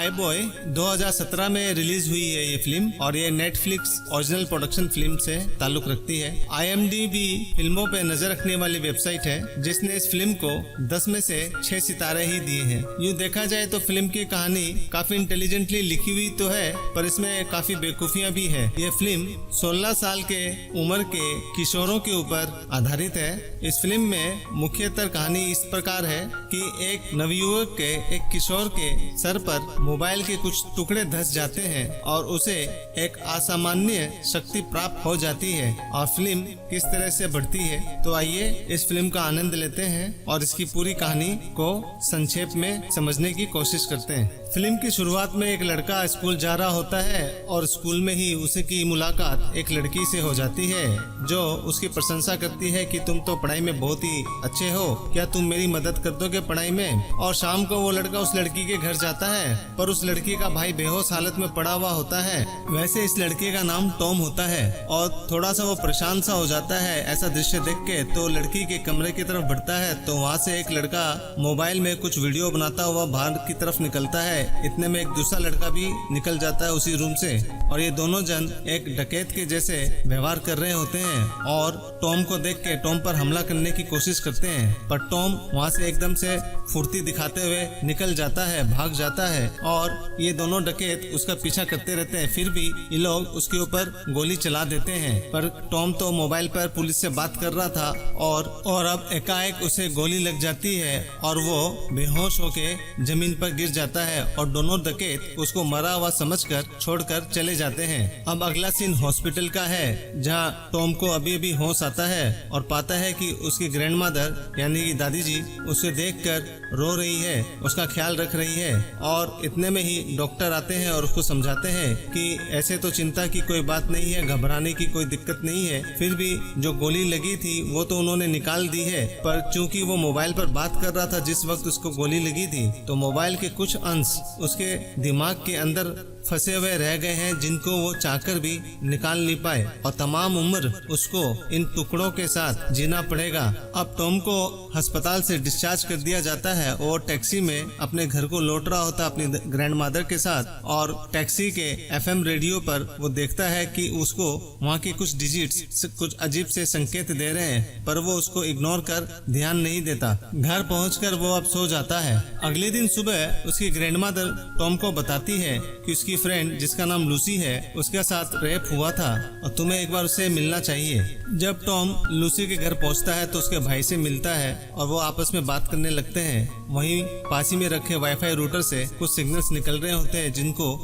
Bye boy 2017 में release हुई है ये फिल्म और ये नेटफ्लिक्स ओरिजिनल प्रोडक्शन फिल्म से ताल्लुक रखती है। IMDb फिल्मों पे नजर रखने वाली वेबसाइट है जिसने इस फिल्म को 10 में से 6 सितारे ही दिए हैं। यूँ देखा जाए तो फिल्म की कहानी काफी इंटेलिजेंटली लिखी हुई तो है, पर इसमें काफी बेवकूफियां भी है। ये फिल्म 16 साल के उम्र के किशोरों के ऊपर आधारित है। इस फिल्म में मुख्यतः कहानी इस प्रकार है कि एक नवयुवक के एक किशोर के सर पर मोबाइल के कुछ टुकड़े धंस जाते हैं और उसे एक असामान्य शक्ति प्राप्त हो जाती है और फिल्म किस तरह से बढ़ती है। तो आइए इस फिल्म का आनंद लेते हैं और इसकी पूरी कहानी को संक्षेप में समझने की कोशिश करते हैं। फिल्म की शुरुआत में एक लड़का स्कूल जा रहा होता है और स्कूल में ही उसकी मुलाकात एक लड़की से हो जाती है जो उसकी प्रशंसा करती है कि तुम तो पढ़ाई में बहुत ही अच्छे हो, क्या तुम मेरी मदद कर दोगे पढ़ाई में। और शाम को वो लड़का उस लड़की के घर जाता है पर उस लड़की का भाई बेहोश हालत में पड़ा हुआ होता है। वैसे इस लड़के का नाम टॉम होता है और थोड़ा सा वो परेशान सा हो जाता है ऐसा दृश्य देख के। तो लड़की के कमरे की तरफ बढ़ता है तो वहाँ से एक लड़का मोबाइल में कुछ वीडियो बनाता हुआ बाहर की तरफ निकलता है। इतने में एक दूसरा लड़का भी निकल जाता है उसी रूम से और ये दोनों जन एक डकैत के जैसे व्यवहार कर रहे होते हैं और टॉम को देख के टॉम पर हमला करने की कोशिश करते हैं। पर टॉम वहाँ से एकदम से फुर्ती दिखाते हुए निकल जाता है, भाग जाता है और ये दोनों डकैत उसका पीछा करते रहते हैं। फिर भी ये लोग उसके ऊपर गोली चला देते हैं। पर टॉम तो मोबाइल पर पुलिस से बात कर रहा था और अब एकाएक उसे गोली लग जाती है और वो बेहोश होके जमीन पर गिर जाता है और दोनों डकैत उसको मरा हुआ समझकर छोड़कर चले जाते हैं। अब अगला सीन हॉस्पिटल का है जहाँ टॉम को अभी अभी होश आता है और पाता है कि उसकी ग्रैंडमदर यानी कि दादी जी उसे देखकर रो रही है, उसका ख्याल रख रही है। और इतने में ही डॉक्टर आते हैं और उसको समझाते हैं कि ऐसे तो चिंता की कोई बात नहीं है, घबराने की कोई दिक्कत नहीं है। फिर भी जो गोली लगी थी वो तो उन्होंने निकाल दी है, पर चूंकि वो मोबाइल पर बात कर रहा था जिस वक्त उसको गोली लगी थी तो मोबाइल के कुछ अंश उसके दिमाग के अंदर फंसे हुए रह गए हैं जिनको वो चाहकर भी निकाल नहीं पाए और तमाम उम्र उसको इन टुकड़ों के साथ जीना पड़ेगा। अब टॉम को अस्पताल से डिस्चार्ज कर दिया जाता है और टैक्सी में अपने घर को लौट रहा होता है अपनी ग्रैंडमदर के साथ और टैक्सी के FM रेडियो पर वो देखता है कि उसको वहाँ के कुछ डिजिट्स कुछ अजीब से संकेत दे रहे हैं, पर वो उसको इग्नोर कर ध्यान नहीं देता। घर पहुंचकर वो अब सो जाता है। अगले दिन सुबह उसकी ग्रैंडमदर टॉम को बताती है कि उसकी फ्रेंड जिसका नाम लूसी है उसके साथ रेप हुआ था और तुम्हें एक बार उससे मिलना चाहिए। जब टॉम लूसी के घर पहुंचता है तो उसके भाई से मिलता है और वो आपस में बात करने लगते हैं। वहीं पास ही में रखे वाईफाई रूटर से कुछ सिग्नल्स निकल रहे होते हैं जिनको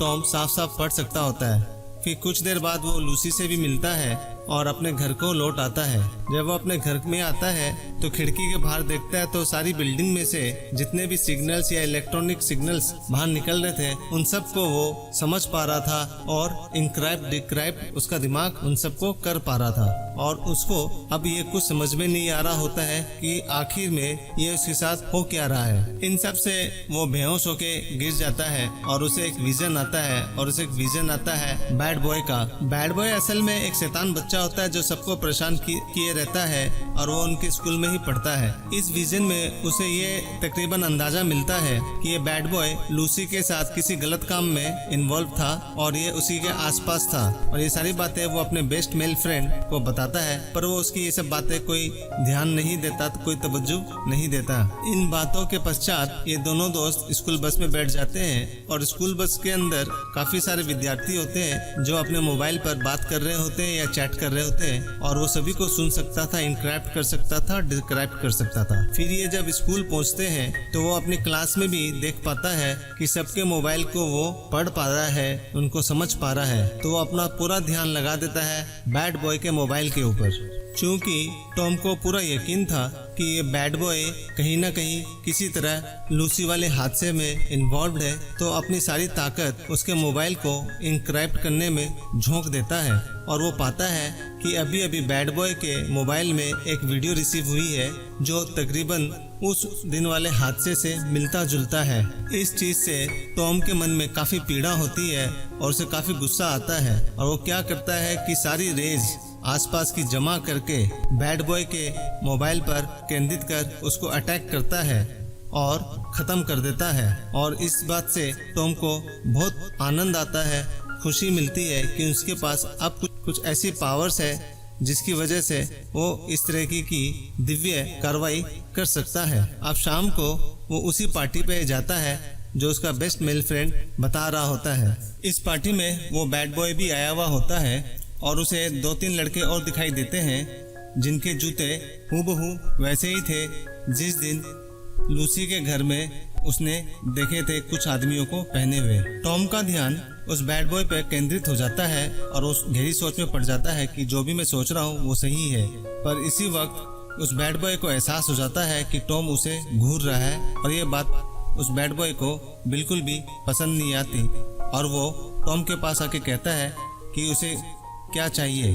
टॉम साफ साफ पढ़ सकता होता है। फिर कुछ देर बाद वो लूसी से भी मिलता है और अपने घर को लौट आता है। जब वो अपने घर में आता है तो खिड़की के बाहर देखता है तो सारी बिल्डिंग में से जितने भी सिग्नल्स या इलेक्ट्रॉनिक सिग्नल्स बाहर निकल रहे थे उन सबको वो समझ पा रहा था और इनक्राइब डिक्राइब उसका दिमाग उन सबको कर पा रहा था। और उसको अब ये कुछ समझ में नहीं आ रहा होता है कि आखिर में ये उसके साथ हो क्या रहा है। इन सब से वो बेहोश होके गिर जाता है और उसे एक विजन आता है और उसे एक विजन आता है बैड बॉय का। बैड बॉय असल में एक शैतान बच्चा होता है जो सबको परेशान किए रहता है और वो उनके स्कूल में ही पढ़ता है। इस विजन में उसे ये तकरीबन अंदाजा मिलता है कि ये बैड बॉय लूसी के साथ किसी गलत काम में इन्वॉल्व था और ये उसी के आसपास था और ये सारी बातें वो अपने बेस्ट मेल फ्रेंड को बताता है, पर वो उसकी ये सब बातें कोई ध्यान नहीं देता, कोई तवज्जो नहीं देता। इन बातों के पश्चात ये दोनों दोस्त स्कूल बस में बैठ जाते हैं और स्कूल बस के अंदर काफी सारे विद्यार्थी होते हैं जो अपने मोबाइल पर बात कर रहे होते हैं या चैट कर रहे होते हैं और वो सभी को सुन सकता था, इनक्राइब कर सकता था, डिक्राइब कर सकता था। फिर ये जब स्कूल पहुंचते हैं तो वो अपनी क्लास में भी देख पाता है कि सबके मोबाइल को वो पढ़ पा रहा है, उनको समझ पा रहा है। तो वो अपना पूरा ध्यान लगा देता है बैड बॉय के मोबाइल के ऊपर। चूंकि टॉम को पूरा यकीन था कि ये बैड बॉय कहीं ना कहीं किसी तरह लूसी वाले हादसे में इन्वॉल्व है, तो अपनी सारी ताकत उसके मोबाइल को इनक्रिप्ट करने में झोंक देता है और वो पाता है कि अभी अभी बैड बॉय के मोबाइल में एक वीडियो रिसीव हुई है जो तकरीबन उस दिन वाले हादसे से मिलता जुलता है। इस चीज से टॉम के मन में काफी पीड़ा होती है और उसे काफी गुस्सा आता है और वो क्या करता है कि सारी रेज आसपास की जमा करके बैड बॉय के मोबाइल पर केंद्रित कर उसको अटैक करता है और ख़त्म कर देता है। और इस बात से टॉम को बहुत आनंद आता है, खुशी मिलती है कि उसके पास अब कुछ ऐसी पावर्स है जिसकी वजह से वो इस तरह की दिव्य कार्रवाई कर सकता है। अब शाम को वो उसी पार्टी पे जाता है जो उसका बेस्ट मेल फ्रेंड बता रहा होता है। इस पार्टी में वो बैड बॉय भी आया हुआ होता है और उसे 2-3 लड़के और दिखाई देते हैं जिनके जूते हूबहू वैसे ही थे जिस दिन लूसी के घर में उसने देखे थे कुछ आदमियों को पहने हुए। टॉम का ध्यान उस बैड बॉय पे केंद्रित हो जाता है और उस गहरी सोच में पड़ जाता है कि जो भी मैं सोच रहा हूँ वो सही है। पर इसी वक्त उस बैड बॉय को एहसास हो जाता है कि टॉम उसे घूर रहा है और ये बात उस बैड बॉय को बिल्कुल भी पसंद नहीं आती और वो टॉम के पास आके कहता है कि उसे क्या चाहिए।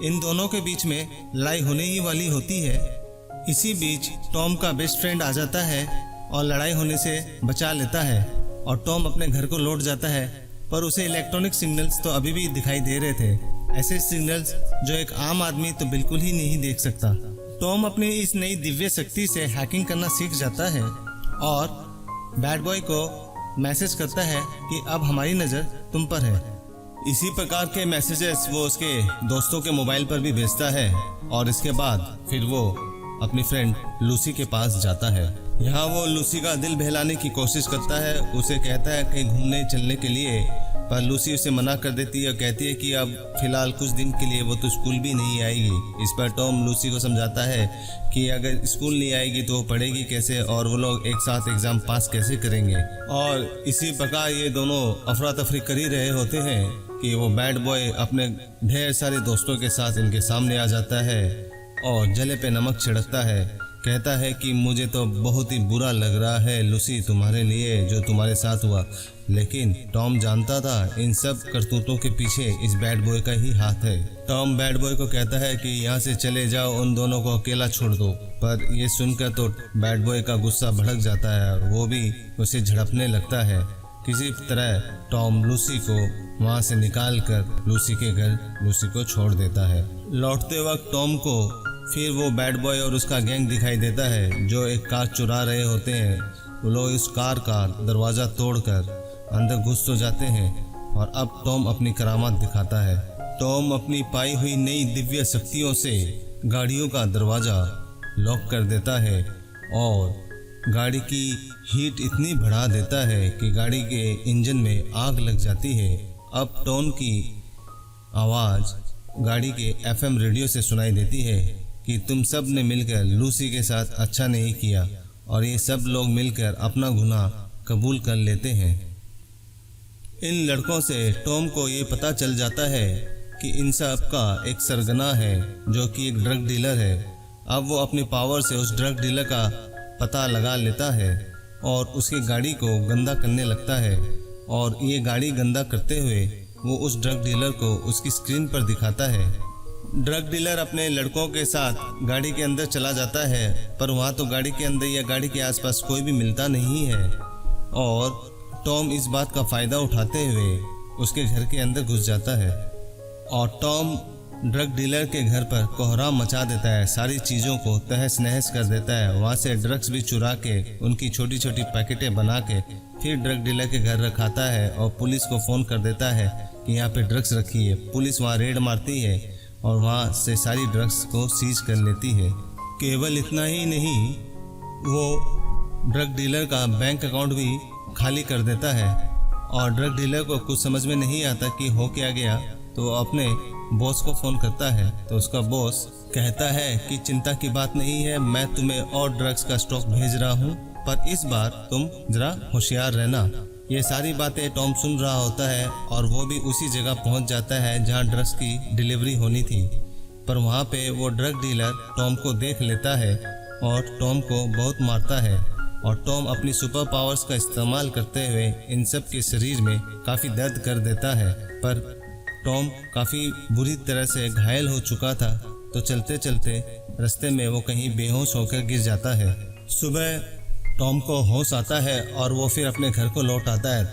इन दोनों के बीच में लड़ाई होने ही वाली होती है। इसी बीच टॉम का बेस्ट फ्रेंड आ जाता है और लड़ाई होने से बचा लेता है और टॉम अपने घर को लौट जाता है। पर उसे इलेक्ट्रॉनिक सिग्नल्स तो अभी भी दिखाई दे रहे थे, ऐसे सिग्नल्स जो एक आम आदमी तो बिल्कुल ही नहीं देख सकता। टॉम अपनी इस नई दिव्य शक्ति से हैकिंग करना सीख जाता है और बैड बॉय को मैसेज करता है कि अब हमारी नज़र तुम पर है। इसी प्रकार के मैसेजेस वो उसके दोस्तों के मोबाइल पर भी भेजता है और इसके बाद फिर वो अपनी फ्रेंड लूसी के पास जाता है। यहाँ वो लूसी का दिल बहलाने की कोशिश करता है, उसे कहता है कहीं घूमने चलने के लिए, पर लूसी उसे मना कर देती है और कहती है कि अब फिलहाल कुछ दिन के लिए वो तो स्कूल भी नहीं आएगी। इस पर टॉम लूसी को समझाता है कि अगर स्कूल नहीं आएगी तो वो पढ़ेगी कैसे और वो लोग एक साथ एग्ज़ाम पास कैसे करेंगे। और इसी प्रकार ये दोनों अफरा तफरी कर ही रहे होते हैं कि वो बैड बॉय अपने ढेर सारे दोस्तों के साथ इनके सामने आ जाता है और जले पे नमक छिड़कता है। कहता है कि मुझे तो बहुत ही बुरा लग रहा है लूसी तुम्हारे लिए जो तुम्हारे साथ हुआ, लेकिन टॉम जानता था इन सब करतूतों के पीछे इस बैड बॉय का ही हाथ है। टॉम बैड बॉय को कहता है कि यहाँ से चले जाओ, उन दोनों को अकेला छोड़ दो। पर ये सुनकर तो बैड बॉय का गुस्सा भड़क जाता है और वो भी उसे झड़पने लगता है। किसी तरह टॉम लूसी को वहाँ से निकाल कर लूसी के घर लूसी को छोड़ देता है। लौटते वक्त टॉम को फिर वो बैड बॉय और उसका गैंग दिखाई देता है जो एक कार चुरा रहे होते हैं। वो लोग इस कार का दरवाज़ा तोड़कर अंदर घुस तो जाते हैं और अब टॉम अपनी करामात दिखाता है। टॉम अपनी पाई हुई नई दिव्य शक्तियों से गाड़ियों का दरवाज़ा लॉक कर देता है और गाड़ी की हीट इतनी बढ़ा देता है कि गाड़ी के इंजन में आग लग जाती है। अब टॉम की आवाज़ गाड़ी के एफएम रेडियो से सुनाई देती है कि तुम सब ने मिलकर लूसी के साथ अच्छा नहीं किया और ये सब लोग मिलकर अपना गुनाह कबूल कर लेते हैं। इन लड़कों से टॉम को ये पता चल जाता है कि इन सब का एक सरगना है जो कि एक ड्रग डीलर है। अब वो अपनी पावर से उस ड्रग डीलर का पता लगा लेता है और उसकी गाड़ी को गंदा करने लगता है और ये गाड़ी गंदा करते हुए वो उस ड्रग डीलर को उसकी स्क्रीन पर दिखाता है। ड्रग डीलर अपने लड़कों के साथ गाड़ी के अंदर चला जाता है पर वहाँ तो गाड़ी के अंदर या गाड़ी के आसपास कोई भी मिलता नहीं है और टॉम इस बात का फ़ायदा उठाते हुए उसके घर के अंदर घुस जाता है और टॉम ड्रग डीलर के घर पर कोहराम मचा देता है, सारी चीज़ों को तहस नहस कर देता है। वहाँ से ड्रग्स भी चुरा के उनकी छोटी छोटी पैकेटें बना के फिर ड्रग डीलर के घर रखाता है और पुलिस को फ़ोन कर देता है कि यहाँ पे ड्रग्स रखी है। पुलिस वहाँ रेड मारती है और वहाँ से सारी ड्रग्स को सीज कर लेती है। केवल इतना ही नहीं, वो ड्रग डीलर का बैंक अकाउंट भी खाली कर देता है और ड्रग डीलर को कुछ समझ में नहीं आता कि हो क्या गया, तो वो अपने बॉस को फ़ोन करता है। तो उसका बॉस कहता है कि चिंता की बात नहीं है, मैं तुम्हें और ड्रग्स का स्टॉक भेज रहा हूँ, पर इस बार तुम जरा होशियार रहना। ये सारी बातें टॉम सुन रहा होता है और वो भी उसी जगह पहुँच जाता है जहाँ ड्रग्स की डिलीवरी होनी थी। पर वहाँ पे वो ड्रग डीलर टॉम को देख लेता है और टॉम को बहुत मारता है और टॉम अपनी सुपर पावर्स का इस्तेमाल करते हुए इन सब के शरीर में काफ़ी दर्द कर देता है। पर टॉम काफ़ी बुरी तरह से घायल हो चुका था, तो चलते चलते रास्ते में वो कहीं बेहोश होकर गिर जाता है। सुबह टॉम को होश आता है और वो फिर अपने घर को लौट आता है।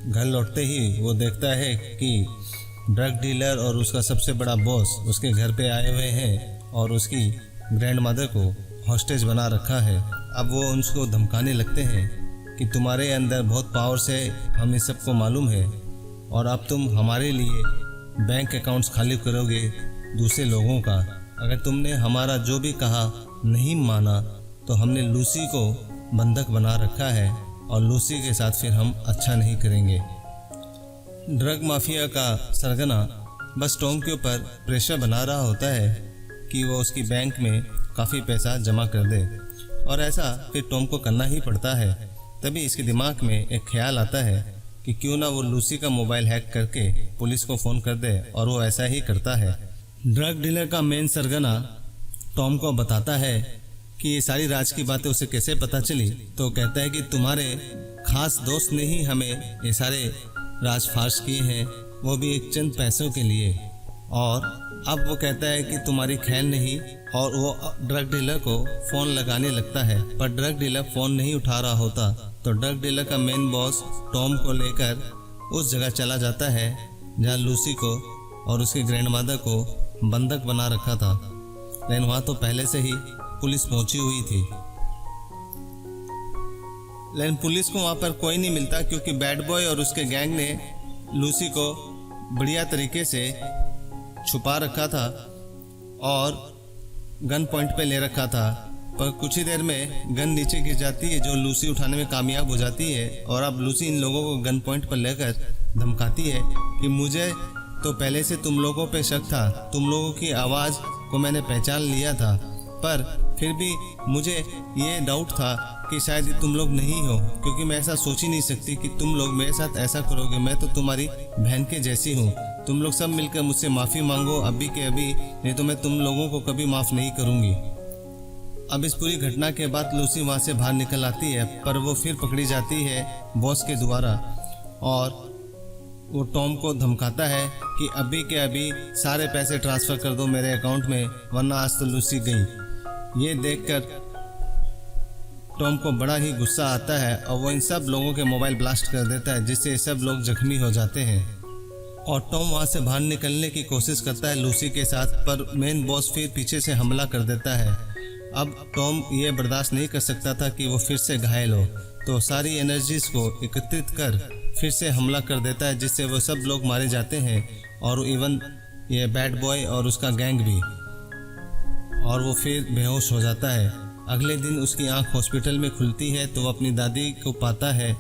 घर लौटते ही वो देखता है कि ड्रग डीलर और उसका सबसे बड़ा बॉस उसके घर पे आए हुए हैं और उसकी ग्रैंड मदर को हॉस्टेज बना रखा है। अब वो उनको धमकाने लगते हैं कि तुम्हारे अंदर बहुत पावर से हमें सबको मालूम है और अब तुम हमारे लिए बैंक अकाउंट्स खाली करोगे दूसरे लोगों का। अगर तुमने हमारा जो भी कहा नहीं माना तो हमने लूसी को बंधक बना रखा है और लूसी के साथ फिर हम अच्छा नहीं करेंगे। ड्रग माफिया का सरगना बस टॉम के ऊपर प्रेशर बना रहा होता है कि वो उसकी बैंक में काफ़ी पैसा जमा कर दे और ऐसा फिर टॉम को करना ही पड़ता है। तभी इसके दिमाग में एक ख्याल आता है कि क्यों ना वो लूसी का मोबाइल हैक करके पुलिस को फ़ोन कर दे और वो ऐसा ही करता है। ड्रग डीलर का मेन सरगना टॉम को बताता है कि ये सारी राज की बातें उसे कैसे पता चली, तो कहता है कि तुम्हारे खास दोस्त ने ही हमें ये सारे राज फाश किए हैं, वो भी एक चंद पैसों के लिए। और अब वो कहता है कि तुम्हारी खैर नहीं और वो ड्रग डीलर को फ़ोन लगाने लगता है, पर ड्रग डीलर फ़ोन नहीं उठा रहा होता। तो ड्रग डीलर का मेन बॉस टॉम को लेकर उस जगह चला जाता है जहाँ लूसी को और उसके ग्रैंडमदर को बंधक बना रखा था, लेकिन वहाँ तो पहले से ही पुलिस पहुंची हुई थी। लेकिन पुलिस को वहाँ पर कोई नहीं मिलता क्योंकि बैड बॉय और उसके गैंग ने लूसी को बढ़िया तरीके से छुपा रखा था और गन पॉइंट पे ले रखा था। पर कुछ ही देर में गन नीचे गिर जाती है जो लूसी उठाने में कामयाब हो जाती है और अब लूसी इन लोगों को गन पॉइंट पर लेकर धमकाती है कि मुझे तो पहले से तुम लोगों पे शक था, तुम लोगों की आवाज़ को मैंने पहचान लिया था, पर फिर भी मुझे ये डाउट था कि शायद तुम लोग नहीं हो, क्योंकि मैं ऐसा सोच ही नहीं सकती कि तुम लोग मेरे साथ ऐसा करोगे। मैं तो तुम्हारी बहन के जैसी हूँ। तुम लोग सब मिलकर मुझसे माफ़ी मांगो अभी के अभी, नहीं तो मैं तुम लोगों को कभी माफ़ नहीं करूँगी। अब इस पूरी घटना के बाद लूसी वहाँ से बाहर निकल आती है, पर वो फिर पकड़ी जाती है बॉस के द्वारा और वो टॉम को धमकाता है कि अभी के अभी सारे पैसे ट्रांसफ़र कर दो मेरे अकाउंट में, वरना आज तो लूसी गई। ये देखकर टॉम को बड़ा ही गुस्सा आता है और वो इन सब लोगों के मोबाइल ब्लास्ट कर देता है, जिससे सब लोग जख्मी हो जाते हैं। और टॉम वहाँ से बाहर निकलने की कोशिश करता है लूसी के साथ, पर मेन बॉस फिर पीछे से हमला कर देता है। अब टॉम ये बर्दाश्त नहीं कर सकता था कि वो फिर से घायल हो, तो सारी एनर्जीज को एकत्रित कर फिर से हमला कर देता है, जिससे वो सब लोग मारे जाते हैं और इवन ये बैड बॉय और उसका गैंग भी, और वो फिर बेहोश हो जाता है। अगले दिन उसकी आंख हॉस्पिटल में खुलती है तो वो अपनी दादी को पाता है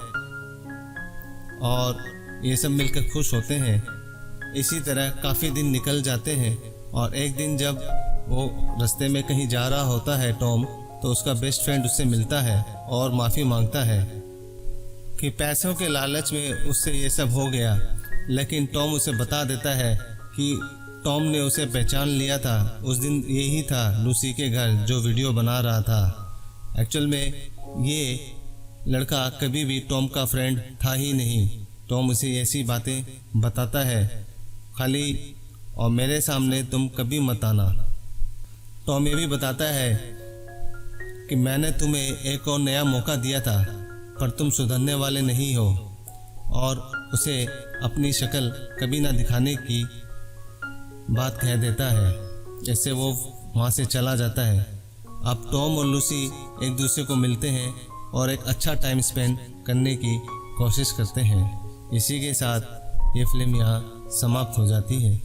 और ये सब मिलकर खुश होते हैं। इसी तरह काफ़ी दिन निकल जाते हैं और एक दिन जब वो रास्ते में कहीं जा रहा होता है टॉम, तो उसका बेस्ट फ्रेंड उससे मिलता है और माफ़ी मांगता है कि पैसों के लालच में उससे ये सब हो गया। लेकिन टॉम उसे बता देता है कि टॉम ने उसे पहचान लिया था, उस दिन यही था लूसी के घर जो वीडियो बना रहा था। एक्चुअल में ये लड़का कभी भी टॉम का फ्रेंड था ही नहीं। टॉम उसे ऐसी बातें बताता है खाली, और मेरे सामने तुम कभी मत आना। टॉम ये भी बताता है कि मैंने तुम्हें एक और नया मौका दिया था, पर तुम सुधरने वाले नहीं हो, और उसे अपनी शक्ल कभी ना दिखाने की बात कह देता है। इससे वो वहाँ से चला जाता है। अब टॉम और लूसी एक दूसरे को मिलते हैं और एक अच्छा टाइम स्पेंड करने की कोशिश करते हैं। इसी के साथ ये फिल्म यहाँ समाप्त हो जाती है।